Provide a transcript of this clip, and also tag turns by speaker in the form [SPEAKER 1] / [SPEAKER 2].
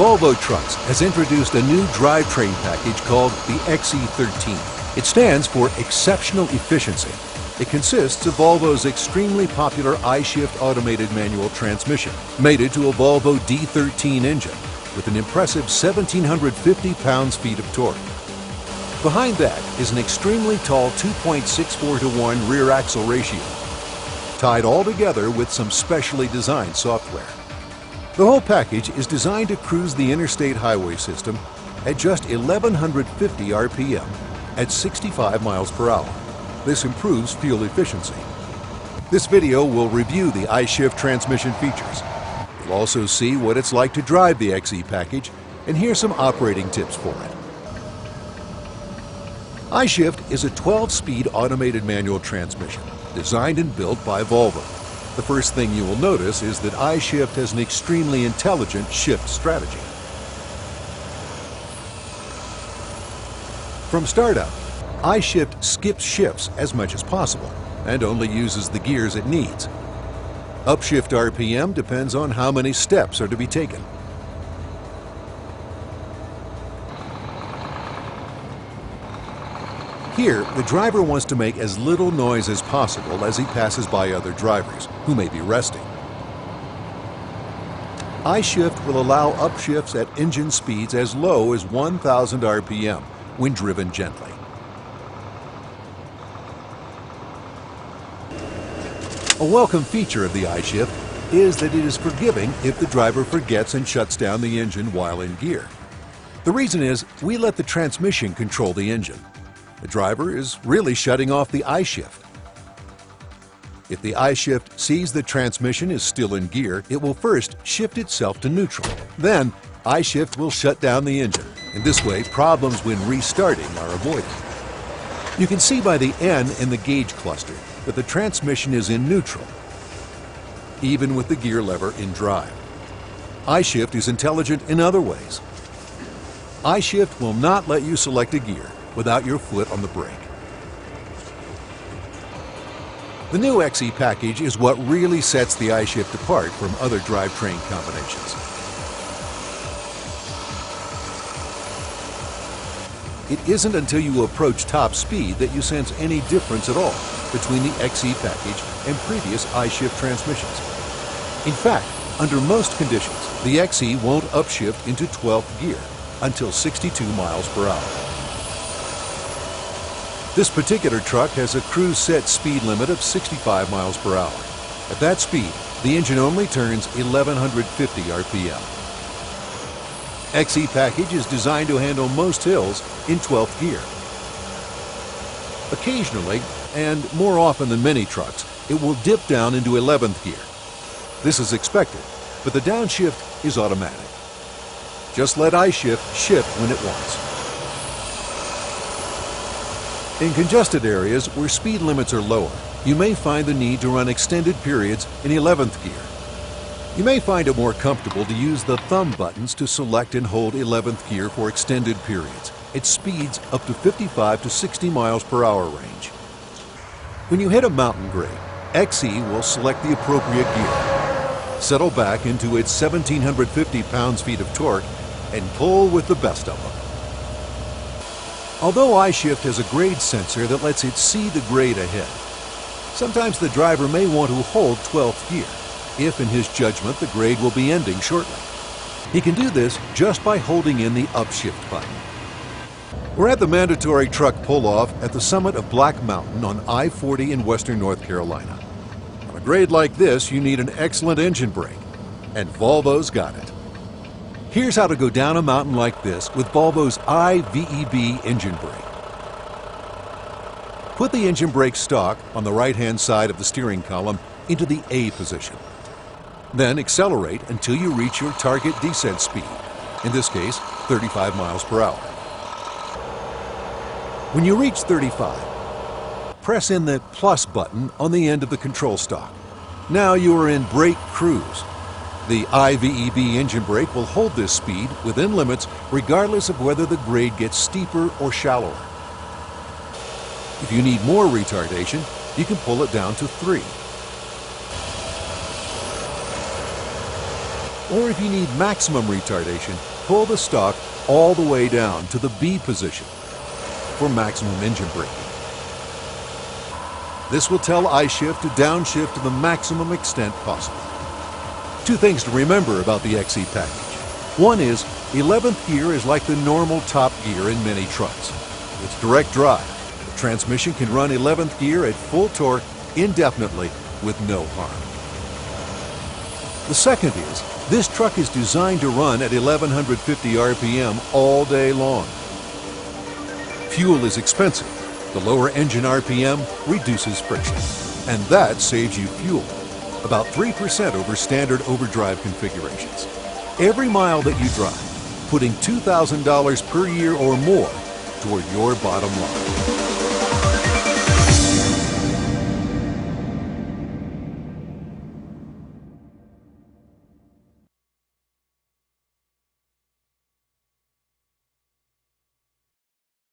[SPEAKER 1] Volvo Trucks has introduced a new drivetrain package called the XE13. It stands for Exceptional Efficiency. It consists of Volvo's extremely popular I-Shift automated manual transmission, mated to a Volvo D13 engine with an impressive 1,750 pounds-feet of torque. Behind that is an extremely tall 2.64:1 rear axle ratio, tied all together with some specially designed software. The whole package is designed to cruise the interstate highway system at just 1,150 RPM at 65 miles per hour. This improves fuel efficiency. This video will review the I-Shift transmission features. You'll also see what it's like to drive the XE package and hear some operating tips for it. I-Shift is a 12-speed automated manual transmission designed and built by Volvo. The first thing you will notice is that I-Shift has an extremely intelligent shift strategy. From startup, I-Shift skips shifts as much as possible and only uses the gears it needs. Upshift RPM depends on how many steps are to be taken. Here, the driver wants to make as little noise as possible as he passes by other drivers who may be resting. I-Shift will allow upshifts at engine speeds as low as 1,000 RPM when driven gently. A welcome feature of the I-Shift is that it is forgiving if the driver forgets and shuts down the engine while in gear. The reason is we let the transmission control the engine. The driver is really shutting off the I-Shift. If the I-Shift sees the transmission is still in gear, it will first shift itself to neutral. Then, I-Shift will shut down the engine. In this way, problems when restarting are avoided. You can see by the N in the gauge cluster that the transmission is in neutral, even with the gear lever in drive. I-Shift is intelligent in other ways. I-Shift will not let you select a gear without your foot on the brake. The new XE package is what really sets the I-Shift apart from other drivetrain combinations. It isn't until you approach top speed that you sense any difference at all between the XE package and previous I-Shift transmissions. In fact, under most conditions, the XE won't upshift into 12th gear until 62 miles per hour. This particular truck has a cruise set speed limit of 65 miles per hour. At that speed, the engine only turns 1,150 RPM. XE package is designed to handle most hills in 12th gear. Occasionally, and more often than many trucks, it will dip down into 11th gear. This is expected, but the downshift is automatic. Just let I-Shift shift when it wants. In congested areas where speed limits are lower, you may find the need to run extended periods in 11th gear. You may find it more comfortable to use the thumb buttons to select and hold 11th gear for extended periods at speeds up to 55 to 60 miles per hour range. When you hit a mountain grade, XE will select the appropriate gear, settle back into its 1,750 pounds-feet of torque, and pull with the best of them. Although I-Shift has a grade sensor that lets it see the grade ahead, sometimes the driver may want to hold 12th gear if, in his judgment, the grade will be ending shortly. He can do this just by holding in the upshift button. We're at the mandatory truck pull-off at the summit of Black Mountain on I-40 in western North Carolina. On a grade like this, you need an excellent engine brake, and Volvo's got it. Here's how to go down a mountain like this with Volvo's iVEB engine brake. Put the engine brake stock on the right-hand side of the steering column into the A position. Then accelerate until you reach your target descent speed, in this case 35 miles per hour. When you reach 35, press in the plus button on the end of the control stalk. Now you are in brake cruise. The iVEB engine brake will hold this speed within limits regardless of whether the grade gets steeper or shallower. If you need more retardation, you can pull it down to 3. Or if you need maximum retardation, pull the stock all the way down to the B position for maximum engine braking. This will tell I-Shift to downshift to the maximum extent possible. Two things to remember about the XE package. One is, 11th gear is like the normal top gear in many trucks. It's direct drive. The transmission can run 11th gear at full torque indefinitely with no harm. The second is, this truck is designed to run at 1150 RPM all day long. Fuel is expensive. The lower engine RPM reduces friction, and that saves you fuel, about 3% over standard overdrive configurations. Every mile that you drive, putting $2,000 per year or more toward your bottom line.